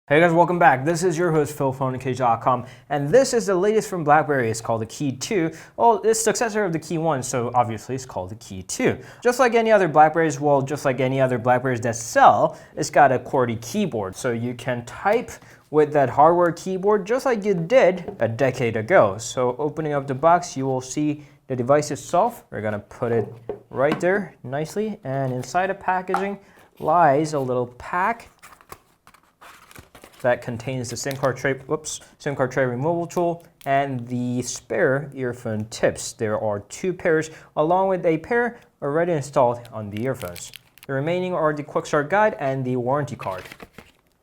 Hey guys, welcome back. This is your host Phil from underKG.com, and this is the latest from BlackBerry. It's called the KEY2. Well, it's successor of the KEY1, so obviously it's called the KEY2. Just like any other BlackBerries, well, just like any other BlackBerries that sell, it's got a QWERTY keyboard, so you can type with that hardware keyboard just like you did a decade ago. So opening up the box, you will see the device itself. We're gonna put it right there nicely, and inside the packaging lies a little pack that contains the SIM card tray removal tool and the spare earphone tips. There are two pairs along with a pair already installed on the earphones. The remaining are the quick start guide and the warranty card.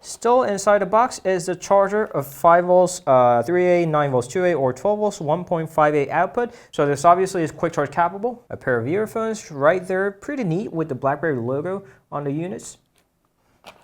Still inside the box is the charger of 5 volts, 3A, 9 volts 2A, or 12 volts 1.5A output. So this obviously is quick charge capable. A pair of earphones right there, pretty neat with the BlackBerry logo on the units.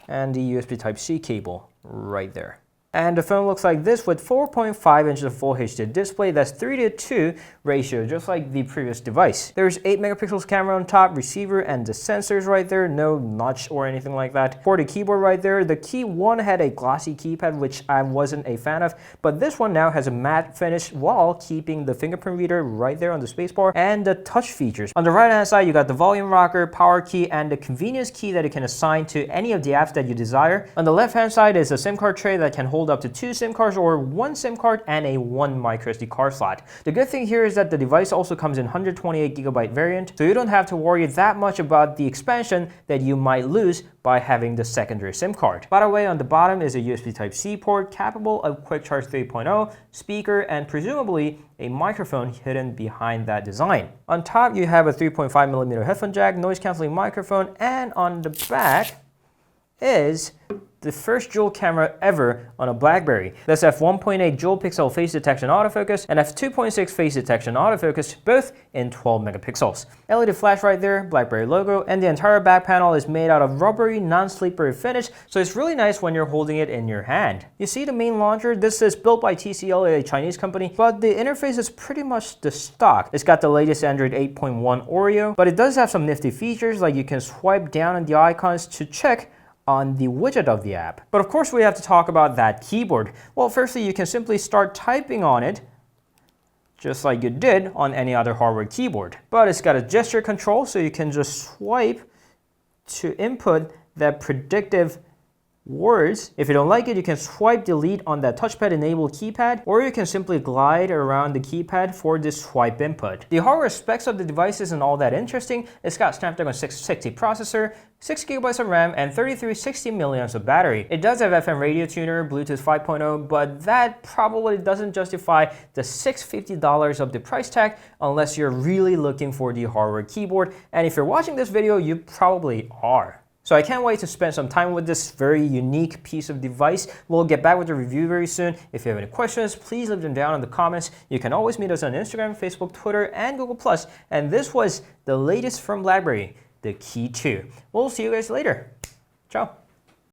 And the USB Type-C cable right there. And the phone looks like this with 4.5 inches of Full HD display. That's 3:2 ratio, just like the previous device. There's 8 megapixels camera on top, receiver, and the sensors right there. No notch or anything like that. For the keyboard right there, the KEY1 had a glossy keypad, which I wasn't a fan of, but this one now has a matte finish while keeping the fingerprint reader right there on the spacebar and the touch features. On the right hand side, you got the volume rocker, power key, and the convenience key that you can assign to any of the apps that you desire. On the left hand side is a SIM card tray that can hold up to 2 SIM cards or 1 SIM card and a 1 microSD card slot. The good thing here is that the device also comes in 128GB variant, so you don't have to worry that much about the expansion that you might lose by having the secondary SIM card. By the way, on the bottom is a USB Type-C port capable of Quick Charge 3.0, speaker, and presumably a microphone hidden behind that design. On top, you have a 3.5mm headphone jack, noise cancelling microphone, and on the back is the first dual camera ever on a BlackBerry. That's f1.8 dual pixel face detection autofocus and f2.6 face detection autofocus, both in 12 megapixels. LED flash right there, BlackBerry logo, and the entire back panel is made out of rubbery, non-slippery finish, so it's really nice when you're holding it in your hand. You see the main launcher? This is built by TCL, a Chinese company, but the interface is pretty much the stock. It's got the latest Android 8.1 Oreo, but it does have some nifty features, like you can swipe down on the icons to check on the widget of the app. But of course we have to talk about that keyboard. Well, firstly, you can simply start typing on it just like you did on any other hardware keyboard. But it's got a gesture control, so you can just swipe to input that predictive words. If you don't like it, you can swipe delete on that touchpad enabled keypad, or you can simply glide around the keypad for this swipe input. The hardware specs of the device isn't all that interesting. It's got Snapdragon 660 processor, 6GB of RAM, and 3360 mAh of battery. It does have FM radio tuner, Bluetooth 5.0, but that probably doesn't justify the $650 of the price tag unless you're really looking for the hardware keyboard. And if you're watching this video, you probably are. So I can't wait to spend some time with this very unique piece of device. We'll get back with the review very soon. If you have any questions, please leave them down in the comments. You can always meet us on Instagram, Facebook, Twitter, and Google+. And this was the latest from BlackBerry, the KEY2. We'll see you guys later. Ciao.